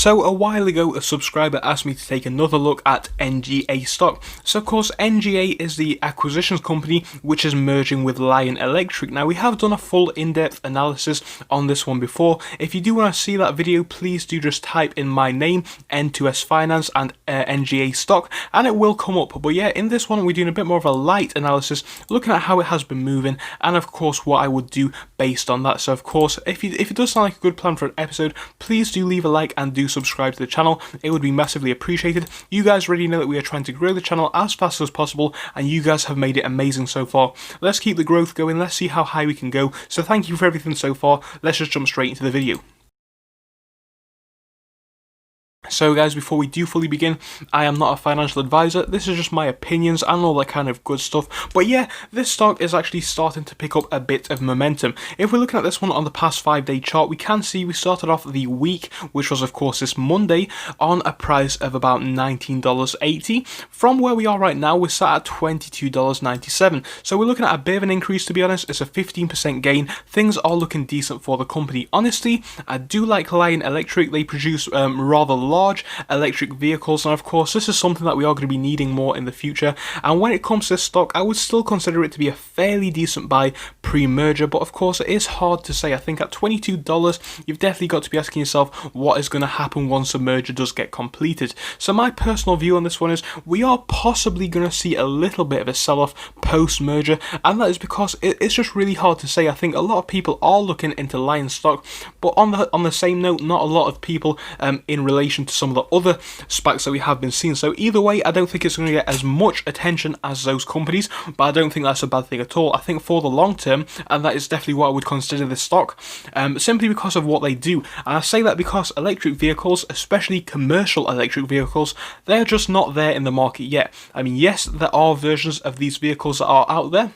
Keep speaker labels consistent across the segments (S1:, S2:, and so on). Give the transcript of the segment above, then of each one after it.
S1: So a while ago, a subscriber asked me to take another look at NGA stock. So of course, NGA is the acquisitions company which is merging with Lion Electric. Now we have done a full in-depth analysis on this one before. If you do want to see that video, please do just type in my name, N2S Finance and NGA stock, and it will come up. But yeah, in this one we're doing a bit more of a light analysis, looking at how it has been moving, and of course what I would do based on that. So of course, if it does sound like a good plan for an episode, please do leave a like and do subscribe to the channel. It would be massively appreciated. You guys already know that we are trying to grow the channel as fast as possible, and you guys have made it amazing so far. Let's keep the growth going. Let's see how high we can go. So thank you for everything so far. Let's just jump straight into the video. So guys, before we do fully begin, I am not a financial advisor. This is just my opinions and all that kind of good stuff. But yeah, this stock is actually starting to pick up a bit of momentum. If we're looking at this one on the past 5-day chart, we can see we started off the week, which was of course this Monday, on a price of about $19.80. From where we are right now, we're sat at $22.97. So we're looking at a bit of an increase, to be honest. It's a 15% gain. Things are looking decent for the company. Honestly, I do like Lion Electric. They produce rather large electric vehicles, and of course this is something that we are going to be needing more in the future. And when it comes to this stock, I would still consider it to be a fairly decent buy pre-merger, but of course it is hard to say. I think at $22 you've definitely got to be asking yourself what is going to happen once the merger does get completed. So my personal view on this one is we are possibly going to see a little bit of a sell-off post-merger, and that is because it's just really hard to say. I think a lot of people are looking into Lion stock, but on the same note, not a lot of people in relation to some of the other SPACs that we have been seeing. So either way, I don't think it's going to get as much attention as those companies, but I don't think that's a bad thing at all. I think for the long term, and that is definitely what I would consider this stock, simply because of what they do. And I say that because electric vehicles, especially commercial electric vehicles, they're just not there in the market yet. I mean, yes, there are versions of these vehicles that are out there,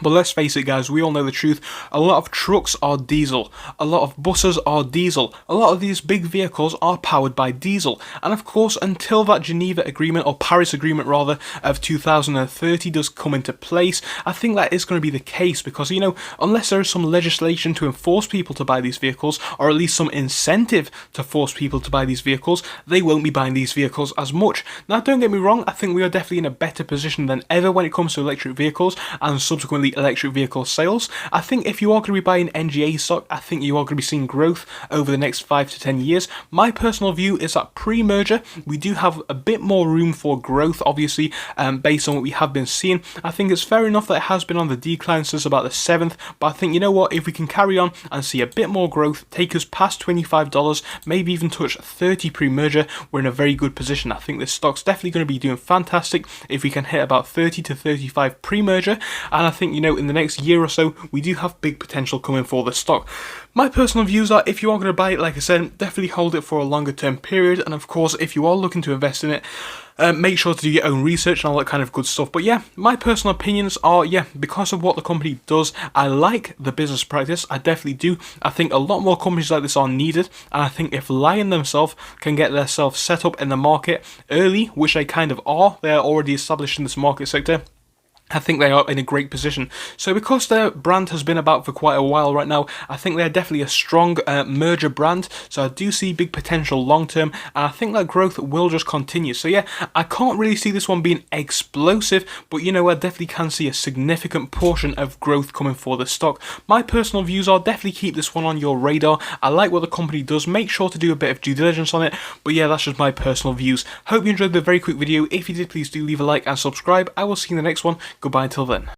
S1: but let's face it guys, we all know the truth. A lot of trucks are diesel, a lot of buses are diesel, a lot of these big vehicles are powered by diesel. And of course, until that Geneva Agreement, or Paris Agreement rather, of 2030 does come into place, I think that is going to be the case, because, you know, unless there is some legislation to enforce people to buy these vehicles, or at least some incentive to force people to buy these vehicles, they won't be buying these vehicles as much. Now don't get me wrong, I think we are definitely in a better position than ever when it comes to electric vehicles and subsequently electric vehicle sales. I think if you are going to be buying NGA stock, I think you are going to be seeing growth over the next 5 to 10 years. My personal view is that pre-merger, we do have a bit more room for growth, obviously, based on what we have been seeing. I think it's fair enough that it has been on the decline since about the 7th, but I think, you know what, if we can carry on and see a bit more growth, take us past $25, maybe even touch 30 pre-merger, we're in a very good position. I think this stock's definitely going to be doing fantastic if we can hit about 30 to 35 pre-merger, and I think, you know, in the next year or so, we do have big potential coming for the stock. My personal views are, if you are going to buy it, like I said, definitely hold it for a longer term period, and of course, if you are looking to invest in it, make sure to do your own research and all that kind of good stuff. But yeah, my personal opinions are, yeah, because of what the company does, I like the business practice. I definitely do. I think a lot more companies like this are needed, and I think if Lion themselves can get themselves set up in the market early, which they kind of are, they are already established in this market sector, I think they are in a great position. So because their brand has been about for quite a while right now, I think they're definitely a strong merger brand. So I do see big potential long term, and I think that growth will just continue. So yeah, I can't really see this one being explosive, but you know, I definitely can see a significant portion of growth coming for the stock. My personal views are, definitely keep this one on your radar. I like what the company does. Make sure to do a bit of due diligence on it. But yeah, that's just my personal views. Hope you enjoyed the very quick video. If you did, please do leave a like and subscribe. I will see you in the next one. Goodbye until then.